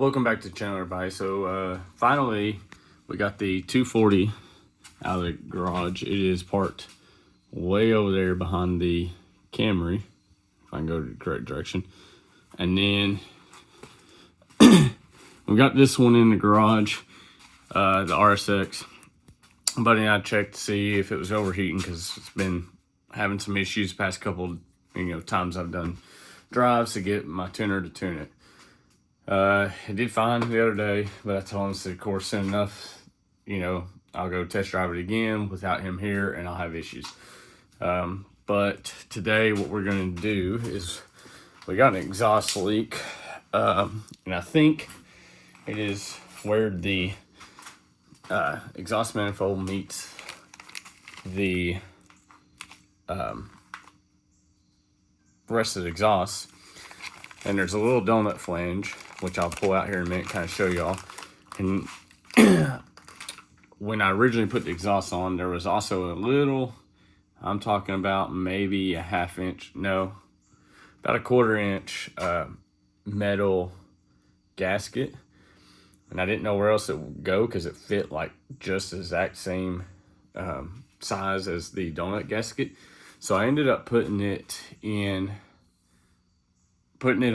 Welcome back to the channel, everybody. So finally we got the 240 out of the garage. It is parked way over there behind the Camry, if I can go to the correct direction. And then we got this one in the garage, the RSX. Buddy and I checked to see if it was overheating because it's been having some issues the past couple times I've done drives to get my tuner to tune it. It did fine the other day, but I told him, so of course, soon enough, I'll go test drive it again without him here and I'll have issues. But today what we're going to do is we got an exhaust leak, and I think it is where the exhaust manifold meets the rest of the exhaust. And there's a little donut flange, which I'll pull out here in a minute, kind of show y'all. And when I originally put the exhaust on, there was also a little, I'm talking about maybe a half inch, no, about a quarter inch metal gasket. And I didn't know where else it would go because it fit like just the exact same size as the donut gasket. So I ended up putting it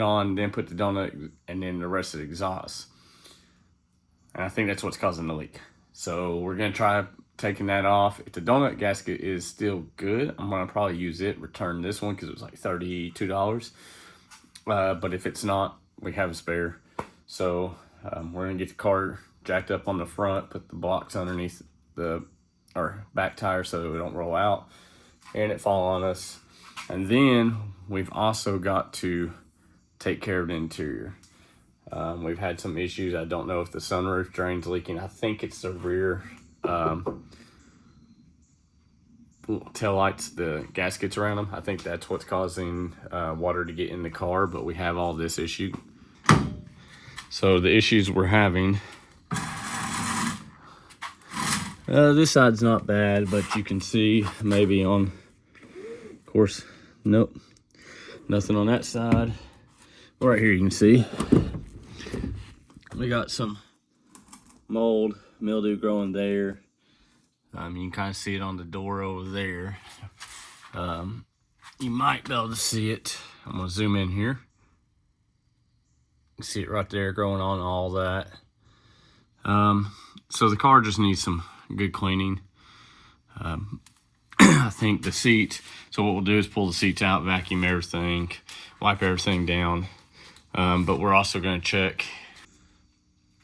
on, then put the donut, and then the rest of the exhaust. And I think that's what's causing the leak. So we're gonna try taking that off. If the donut gasket is still good, I'm gonna probably use it, return this one because it was like $32. But if it's not, we have a spare. So we're gonna get the car jacked up on the front, put the blocks underneath our back tire so it don't roll out and it fall on us. And then we've also got to take care of the interior. We've had some issues. I don't know if the sunroof drain's leaking. I think it's the rear tail lights, the gaskets around them. I think that's what's causing water to get in the car, but we have all this issue. So the issues we're having, this side's not bad, but you can see maybe on, of course, nope, nothing on that side. Right here you can see we got some mold, mildew growing there. You can kind of see it on the door over there. You might be able to see it. I'm gonna zoom in here. You can see it right there growing on all that. So the car just needs some good cleaning. I think the seat, so what we'll do is pull the seats out, vacuum everything, wipe everything down. But we're also going to check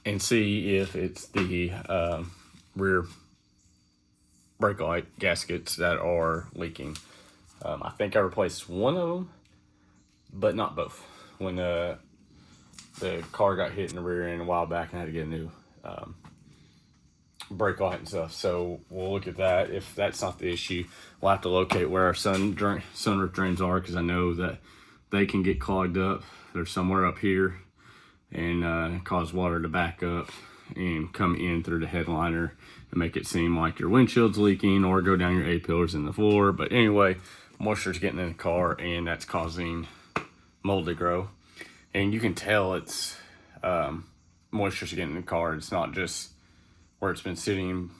and see if it's the rear brake light gaskets that are leaking. I think I replaced one of them, but not both. When the car got hit in the rear end a while back, and I had to get a new brake light and stuff. So we'll look at that. If that's not the issue, we'll have to locate where our sunroof drains are, because I know that they can get clogged up. They're somewhere up here and cause water to back up and come in through the headliner and make it seem like your windshield's leaking or go down your A-pillars in the floor. But anyway, moisture's getting in the car and that's causing mold to grow. And you can tell it's moisture's getting in the car. It's not just where it's been sitting.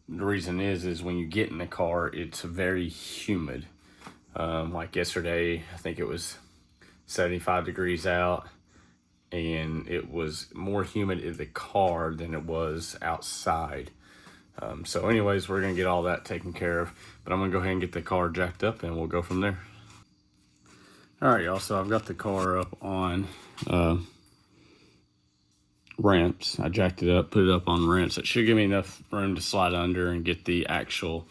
The reason is when you get in the car, it's very humid. Like yesterday, I think it was 75 degrees out, and it was more humid in the car than it was outside. So anyways, we're gonna get all that taken care of, but I'm gonna go ahead and get the car jacked up and we'll go from there. All right, y'all, so I've got the car up on ramps. I jacked it up, put it up on ramps. It should give me enough room to slide under and get the actual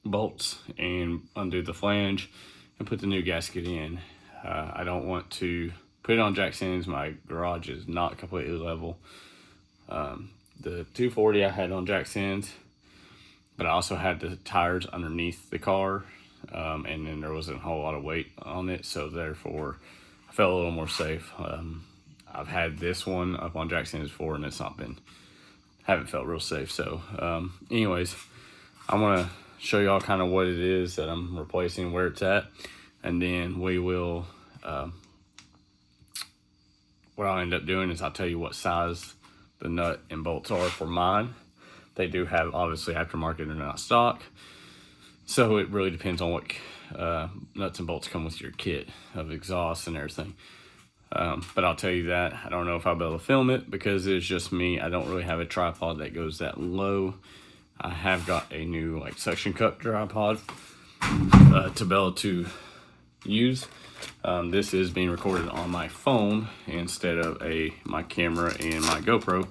bolts and undo the flange and put the new gasket in. I don't want to put it on jack stands. My garage is not completely level. The 240 I had on jack stands, but I also had the tires underneath the car, and then there wasn't a whole lot of weight on it, so therefore I felt a little more safe. I've had this one up on jack stands before and haven't felt real safe. So anyways, I'm gonna show y'all kind of what it is that I'm replacing, where it's at, and then we will what I'll end up doing is I'll tell you what size the nut and bolts are for mine. They do have obviously aftermarket, they're not stock. So it really depends on what nuts and bolts come with your kit of exhaust and everything. But I'll tell you that I don't know if I'll be able to film it because it's just me. I don't really have a tripod that goes that low. I have got a new like suction cup tripod to be able to use. This is being recorded on my phone instead of my camera and my GoPro.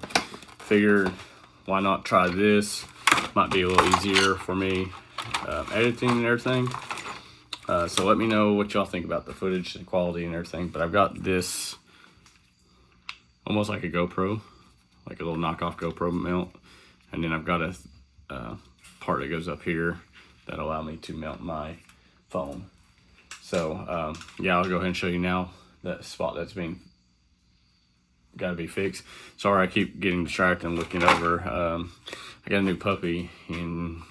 Figured why not try this? Might be a little easier for me editing and everything. So let me know what y'all think about the footage, the quality and everything. But I've got this almost like a GoPro, like a little knockoff GoPro mount. And then I've got a part that goes up here that allow me to mount my phone. So yeah, I'll go ahead and show you now that spot that's got to be fixed. Sorry, I keep getting distracted and looking over. I got a new puppy and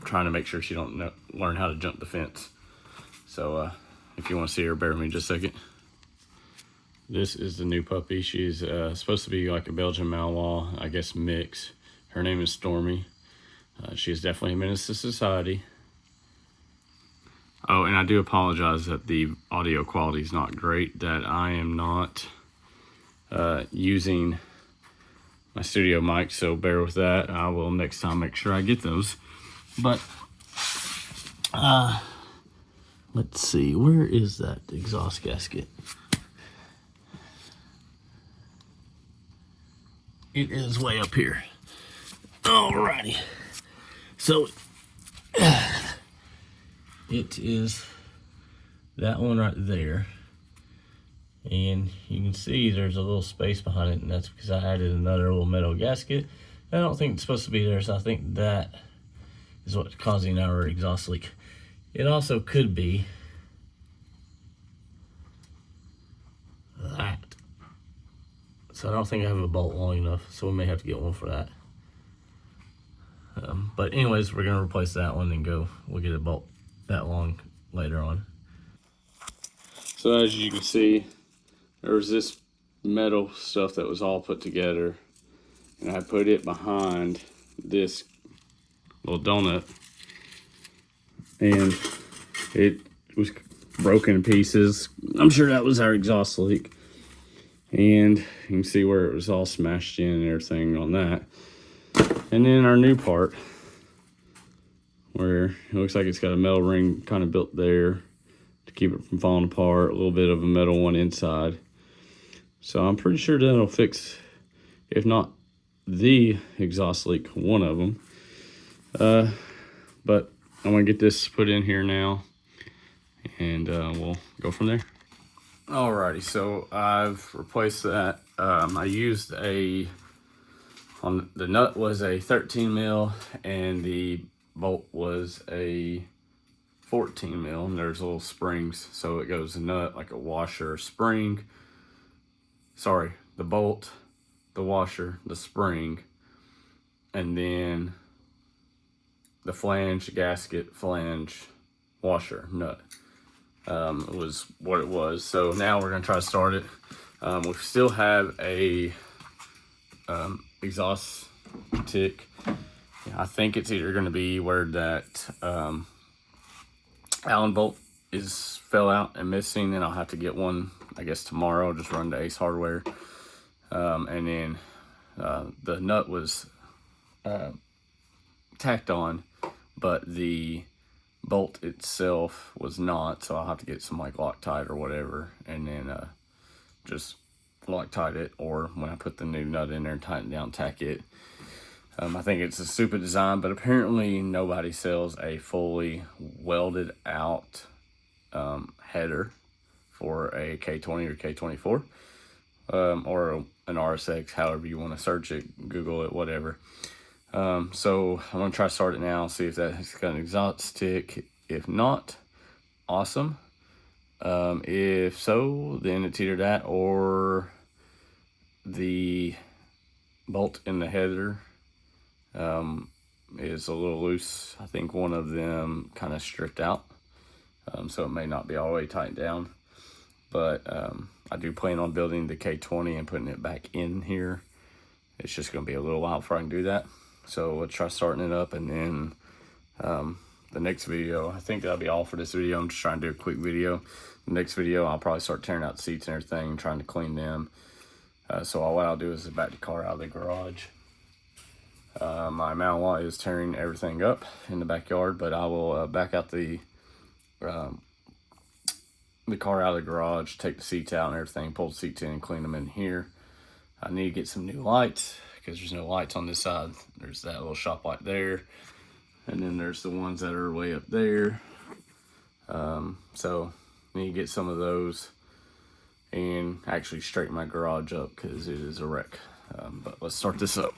trying to make sure she don't learn how to jump the fence. So if you want to see her, bear with me just a second. This is the new puppy. She's supposed to be like a Belgian Malinois, I guess mix. Her name is Stormy. She is definitely a menace to society. Oh, and I do apologize that the audio quality is not great, that I am not using my studio mic, so bear with that. I will next time make sure I get those. But let's see, where is that exhaust gasket? It is way up here. Alrighty. So it is that one right there. And you can see there's a little space behind it, and that's because I added another little metal gasket. I don't think it's supposed to be there, so I think that is what's causing our exhaust leak. It also could be that. So I don't think I have a bolt long enough, so we may have to get one for that. But anyways, we're gonna replace that one and we'll get a bolt that long later on. So as you can see, there was this metal stuff that was all put together, and I put it behind this little donut, and it was broken in pieces. I'm sure that was our exhaust leak, and you can see where it was all smashed in and everything on that. And then our new part, where it looks like it's got a metal ring kind of built there to keep it from falling apart, a little bit of a metal one inside. So I'm pretty sure that'll fix, if not the exhaust leak, one of them. But I'm gonna get this put in here now, and we'll go from there. Alrighty, so I've replaced that. I used the nut was a 13 mil and the bolt was a 14 mil, and there's little springs, so it goes a nut like a washer, spring. Sorry, the bolt, the washer, the spring, and then the flange, gasket, flange, washer, nut. It was what it was. So now we're gonna try to start it. We still have a exhaust tick. I think it's either gonna be where that Allen bolt fell out and missing, and I'll have to get one, I guess tomorrow. Just run to Ace Hardware. And then the nut was tacked on, but the bolt itself was not, so I'll have to get some like Loctite or whatever, and then just Loctite it, or when I put the new nut in there and tighten down, tack it. I think it's a stupid design, but apparently nobody sells a fully welded out header for a K20 or K24, or an RSX, however you want to search it, Google it, whatever. So I'm gonna try to start it now, see if that's got an exhaust tick. If not, awesome. If so, then it's either that or the bolt in the header is a little loose. I think one of them kind of stripped out, so it may not be all the way tightened down. but I do plan on building the K20 and putting it back in here. It's just going to be a little while before I can do that. So we'll try starting it up, and then the next video, I think that'll be all for this video. I'm just trying to do a quick video. The next video, I'll probably start tearing out the seats and everything, trying to clean them. So what I'll do is back the car out of the garage. My mount is tearing everything up in the backyard, but I will back out the car out of the garage, take the seats out and everything, pull the seats in and clean them in here. I need to get some new lights because there's no lights on this side. There's that little shop light there, and then there's the ones that are way up there. So I need to get some of those and actually straighten my garage up because it is a wreck. But let's start this up.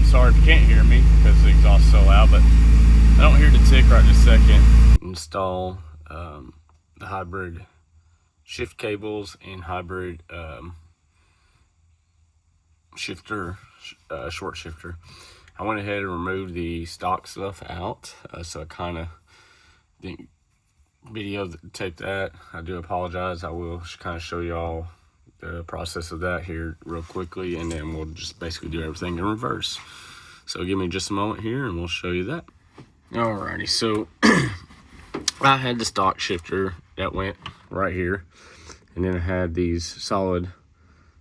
Sorry if you can't hear me because the exhaust is so loud, but I don't hear the tick right this second. Install the hybrid shift cables and hybrid shifter, short shifter. I went ahead and removed the stock stuff out, so I kind of didn't videotape that. I do apologize. I will kind of show y'all the process of that here real quickly, and then we'll just basically do everything in reverse. So give me just a moment here and we'll show you that. Alrighty, so I had the stock shifter that went right here, and then I had these solid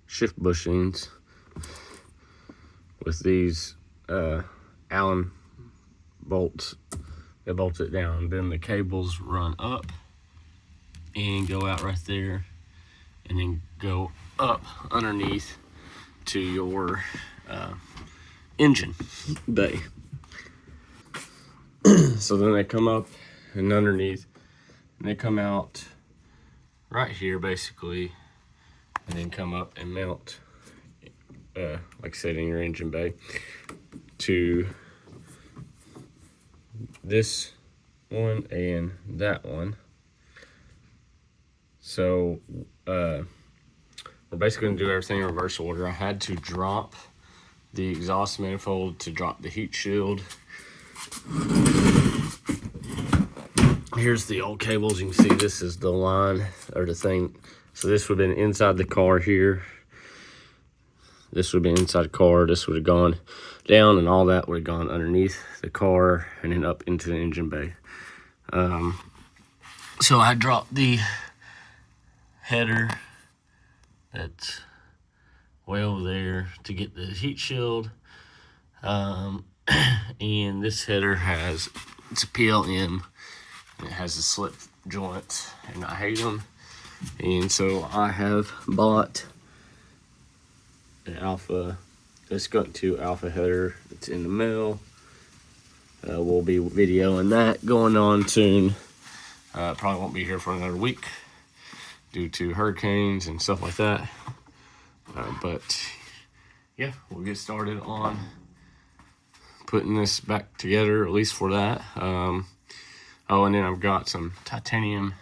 shift bushings with these Allen bolts that bolt it down. Then the cables run up and go out right there, and then go up underneath to your engine bay. So then they come up and underneath, and they come out right here basically, and then come up and mount, like I said, in your engine bay to this one and that one. So we're basically gonna do everything in reverse order. I had to drop the exhaust manifold to drop the heat shield. Here's the old cables. You can see this is the line or the thing. So this would have been inside the car here. This would have been inside the car. This would have gone down, and all that would have gone underneath the car and then up into the engine bay. So I dropped the header that's way over there to get the heat shield, and this header has, it's a PLM, and it has a slip joint, and I hate them. And so I have bought an Alpha, this Skunk 2 Alpha header. It's in the mail. We'll be videoing that going on soon. Probably won't be here for another week due to hurricanes and stuff like that. But yeah, we'll get started on putting this back together, at least for that. Oh, and then I've got some titanium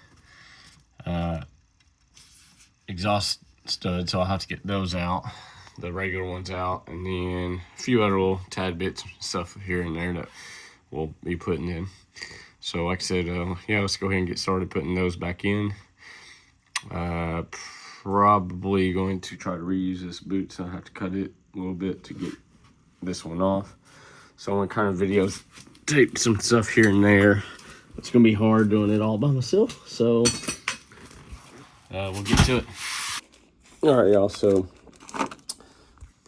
exhaust studs, so I'll have to get those out, the regular ones out, and then a few other little tad bits stuff here and there that we'll be putting in. So like I said, yeah, let's go ahead and get started putting those back in. Probably going to try to reuse this boot, so I have to cut it a little bit to get this one off. So I'm gonna kind of videotape some stuff here and there. It's gonna be hard doing it all by myself, so we'll get to it. All right, y'all, so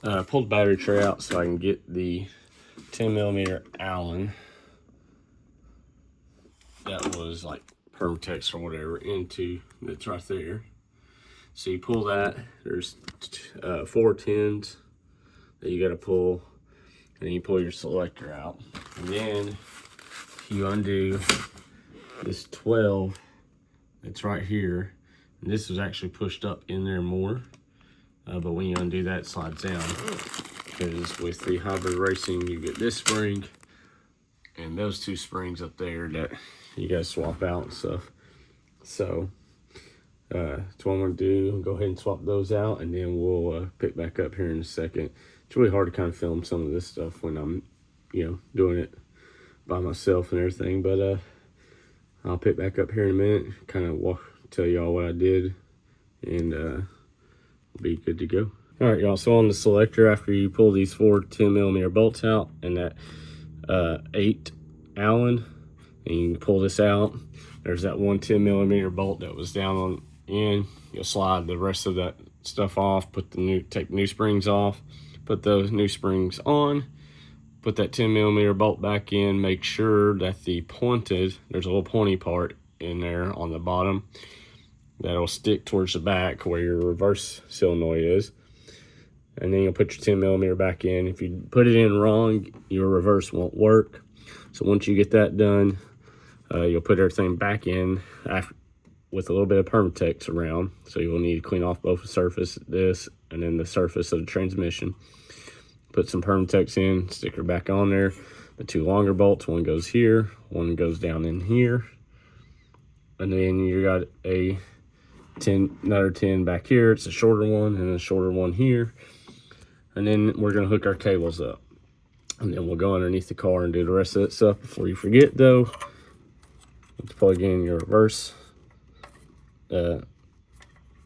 pulled the battery tray out so I can get the 10mm Allen that was like Permatex or whatever into, that's right there. So you pull that, there's 4 10s that you gotta pull, and then you pull your selector out. And then you undo this 12 that's right here. And this was actually pushed up in there more, but when you undo that, it slides down. because with the hybrid racing, you get this spring and those two springs up there that you guys swap out and stuff. So that's what I'm gonna do. Go ahead and swap those out, and then we'll pick back up here in a second. It's really hard to kind of film some of this stuff when I'm, doing it by myself and everything. But I'll pick back up here in a minute, kind of tell y'all what I did, and we'll be good to go. All right, y'all. So on the selector, after you pull these 4 10mm bolts out and that 8 Allen, and you can pull this out. There's that 1 10mm bolt that was down on in. You'll slide the rest of that stuff off. Take the new springs off. Put those new springs on. Put that 10mm bolt back in. Make sure that there's a little pointy part in there on the bottom that'll stick towards the back where your reverse solenoid is. And then you'll put your 10mm back in. If you put it in wrong, your reverse won't work. So once you get that done, you'll put everything back in with a little bit of Permatex around. So you'll need to clean off both the surface, this, and then the surface of the transmission. Put some Permatex in, stick her back on there. The 2 longer bolts, one goes here, one goes down in here. And then you got another 10 back here. It's a shorter one and a shorter one here. And then we're gonna hook our cables up. And then we'll go underneath the car and do the rest of that stuff. Before you forget though, you have to plug in your reverse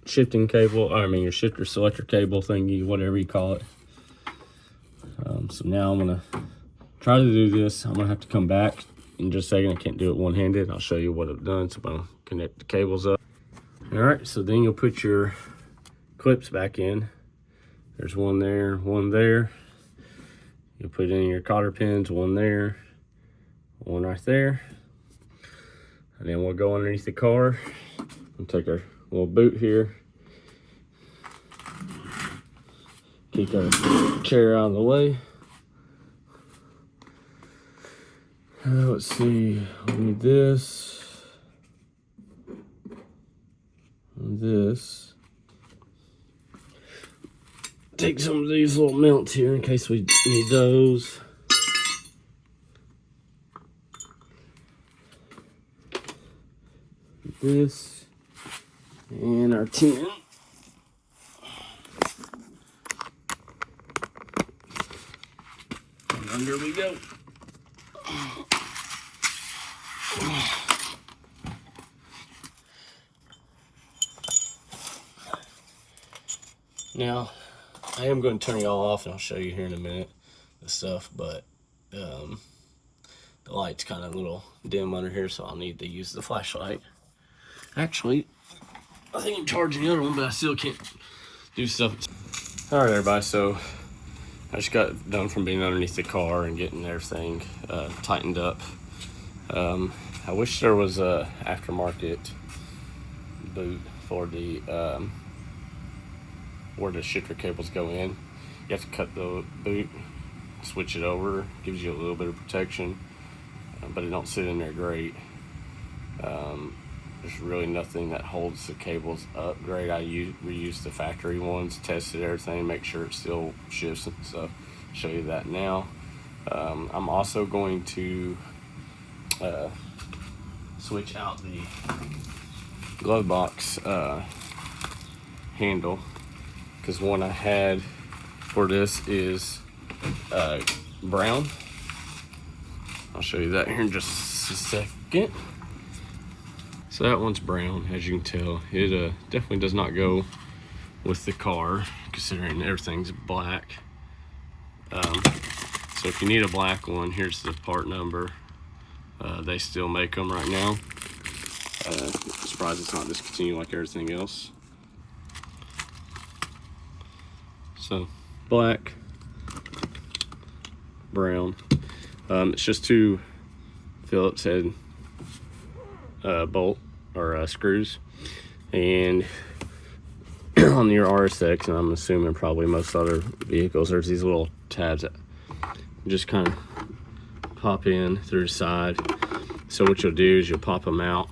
shifting cable, your shifter selector cable thingy, whatever you call it. So now I'm gonna try to do this. I'm gonna have to come back in just a second. I can't do it one-handed. I'll show you what I've done. So I'm gonna connect the cables up. All right, so then you'll put your clips back in. There's one there, one there. You'll put in your cotter pins, one there, one right there. And then we'll go underneath the car and take our little boot here. Keep our chair out of the way. Let's see, we need this. And this. Take some of these little mounts here in case we need those. This and our tin. And under we go. Now, I am going to turn y'all off and I'll show you here in a minute the stuff, but the light's kind of a little dim under here, so I'll need to use the flashlight. Actually, I think I'm charging the other one, but I still can't do stuff. All right, everybody, so I just got done from being underneath the car and getting everything tightened up. I wish there was a aftermarket boot for the where the shifter cables go in. You have to cut the boot, switch it over, gives you a little bit of protection, but it don't sit in there great. There's really nothing that holds the cables up great. I reused the factory ones, tested everything, make sure it still shifts and stuff. Show you that now. I'm also going to switch out the glove box handle, because one I had for this is brown. I'll show you that here in just a second. So that one's brown, as you can tell. It definitely does not go with the car, considering everything's black. So if you need a black one, here's the part number. They still make them right now. Surprised it's not discontinued like everything else. So black, brown. It's just 2 Phillips head bolt or screws, and on your RSX, and I'm assuming probably most other vehicles, there's these little tabs that just kind of pop in through the side. So what you'll do is you'll pop them out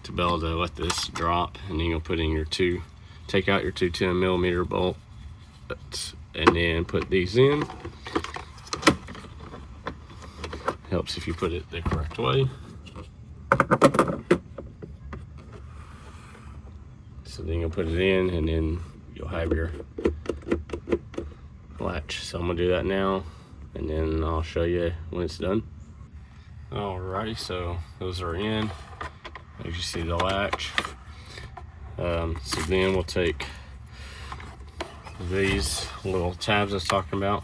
to be able to let this drop, and then you'll put in your take out your 2 10mm bolts and then put these in. Helps if you put it the correct way. So then you'll put it in, and then you'll have your latch. So I'm gonna do that now, and then I'll show you when it's done. Alrighty, so those are in. As you see, the latch. So then we'll take these little tabs I was talking about.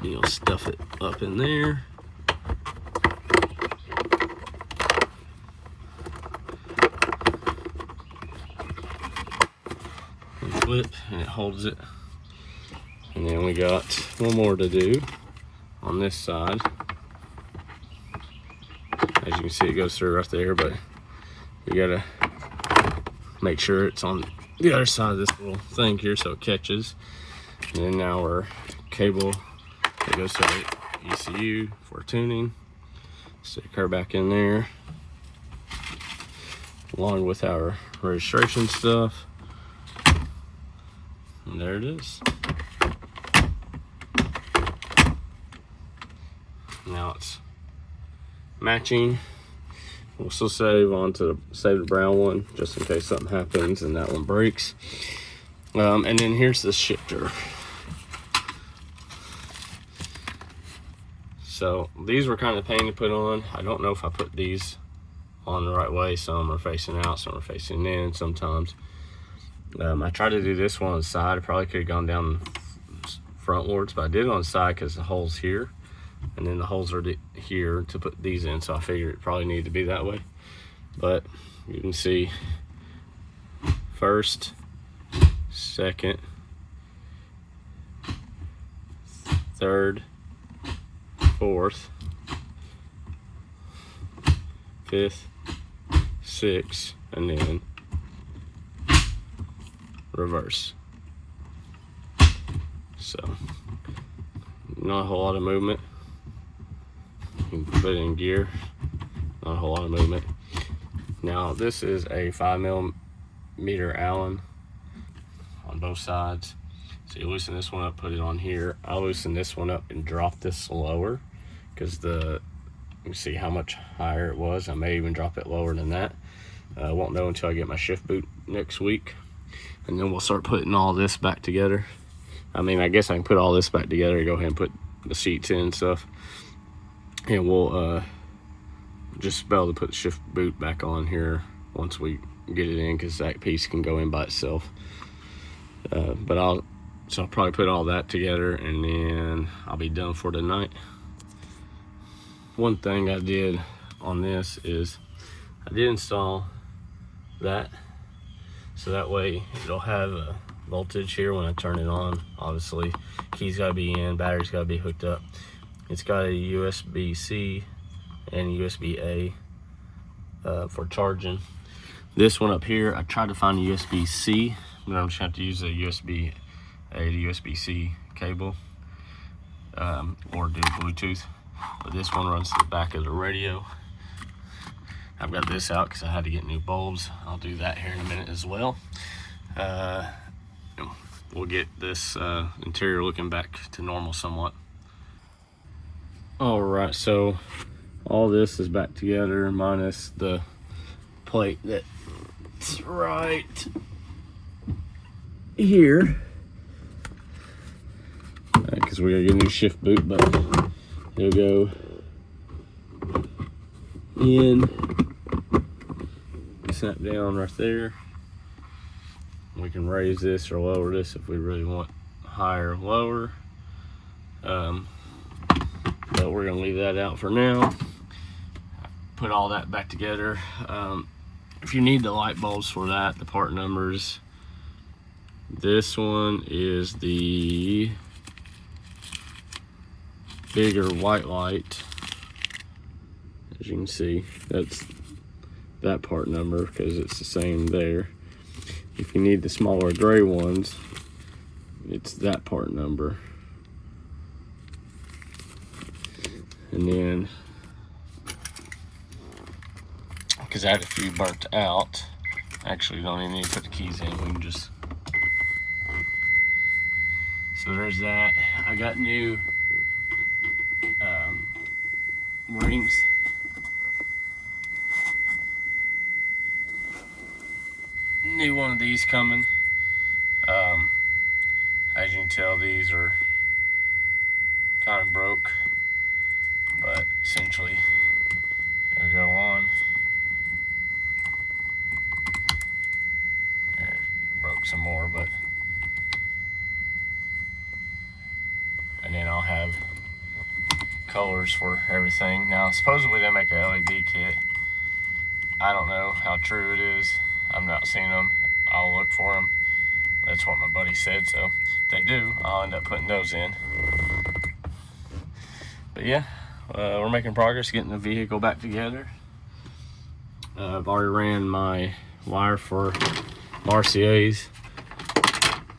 You'll stuff it up in there. And flip, and it holds it. And then we got one more to do on this side. As you can see, it goes through right there, but you gotta make sure it's on the other side of this little thing here so it catches. And then now our cable that goes to the ECU for tuning. Stick her back in there, along with our registration stuff. And there it is. Now it's matching. We'll still save the brown one just in case something happens and that one breaks. And then here's the shifter. So these were kind of a pain to put on. I don't know if I put these on the right way. Some are facing out, some are facing in sometimes. I tried to do this one on the side. I probably could have gone down frontwards, but I did it on the side because the hole's here. And then the holes are here to put these in, so I figured it probably needed to be that way. But you can see first, second, third, fourth, fifth, sixth, and then reverse. So not a whole lot of movement. You can put it in gear, not a whole lot of movement. Now this is a 5mm Allen on both sides. So you loosen this one up, put it on here. I loosen this one up and drop this lower because you see how much higher it was. I may even drop it lower than that. I won't know until I get my shift boot next week. And then we'll start putting all this back together. I mean, I guess I can put all this back together, go ahead and put the seats in and stuff. And we'll just be able to put the shift boot back on here once we get it in, because that piece can go in by itself. But I'll probably put all that together and then I'll be done for tonight. One thing I did on this is I did install that, so that way it'll have a voltage here when I turn it on. Obviously, key's gotta be in, battery's gotta be hooked up. It's got a USB-C and USB-A for charging. This one up here, I tried to find a USB-C, but I'm just gonna have to use a USB-A to USB-C cable, or do Bluetooth. But this one runs to the back of the radio. I've got this out because I had to get new bulbs. I'll do that here in a minute as well. We'll get this interior looking back to normal somewhat. All right, so all this is back together minus the plate that's right here, because we gotta get a new shift boot, but it'll go in, snap down right there. We can raise this or lower this if we really want higher or lower. But we're gonna leave that out for now. Put all that back together. If you need the light bulbs for that, the part numbers, this one is the bigger white light. As you can see, that's that part number because it's the same there. If you need the smaller gray ones, it's that part number. And then, because I had a few burnt out, actually don't even need to put the keys in, we can just So there's that. I got new rings. New one of these coming. As you can tell, these are kind of broke, but essentially it'll go on. Broke some more, but and then I'll have colors for everything. Now supposedly they make a LED kit. I don't know how true it is. I've not seen them. I'll look for them. That's what my buddy said, so if they do, I'll end up putting those in. But yeah, we're making progress getting the vehicle back together. I've already ran my wire for RCA's,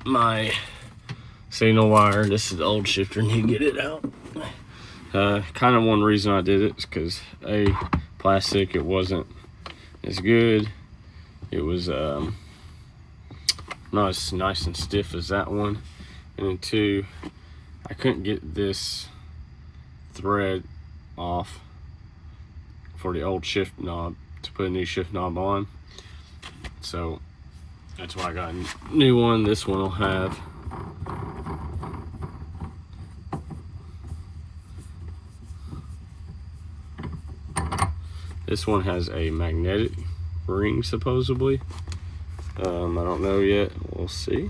my signal wire. This is the old shifter, need to get it out. Kind of one reason I did it is because plastic, it wasn't as good. It was not as nice and stiff as that one, and then two, I couldn't get this thread off for the old shift knob to put a new shift knob on, so that's why I got a new one. This one will have has a magnetic ring supposedly. I don't know yet, we'll see.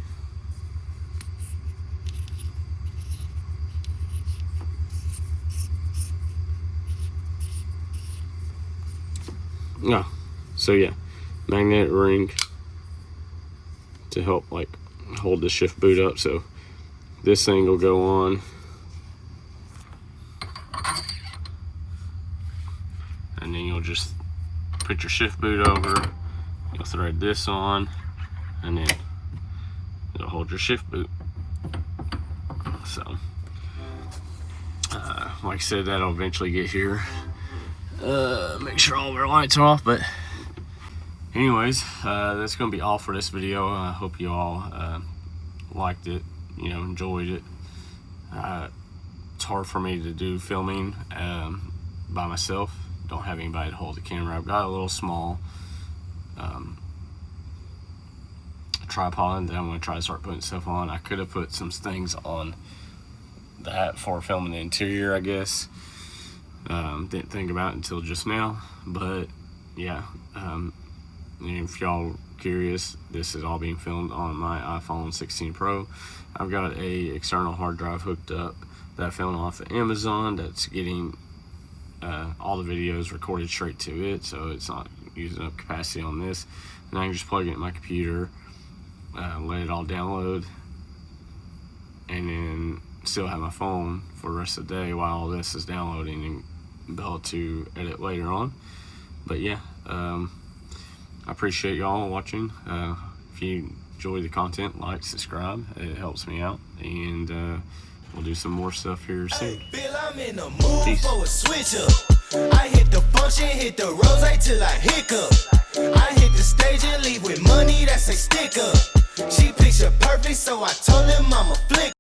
No, so yeah, magnetic ring to help like hold the shift boot up. So this thing will go on, and then you'll just put your shift boot over, you'll thread this on, and then it'll hold your shift boot. So like I said, that'll eventually get here. Make sure all of our lights are off, but anyways, that's gonna be all for this video. I hope you all liked it, enjoyed it. It's hard for me to do filming by myself. Don't have anybody to hold the camera. I've got a little small tripod that I'm going to try to start putting stuff on. I could have put some things on that for filming the interior, I guess. Didn't think about it until just now, but yeah, if y'all curious, this is all being filmed on my iPhone 16 Pro. I've got a external hard drive hooked up that I found off of Amazon that's getting all the videos recorded straight to it, so it's not using up capacity on this, and I can just plug it in my computer, let it all download, and then still have my phone for the rest of the day while all this is downloading and be able to edit later on. But yeah, I appreciate y'all watching. If you enjoy the content, like, subscribe, it helps me out, and we'll do some more stuff here soon. Bill, I'm in the mood for a switch up. I hit the function, hit the rose till I hiccup. I hit the stage and leave with money that's a sticker. She picture perfect, so I told him I'm a flick.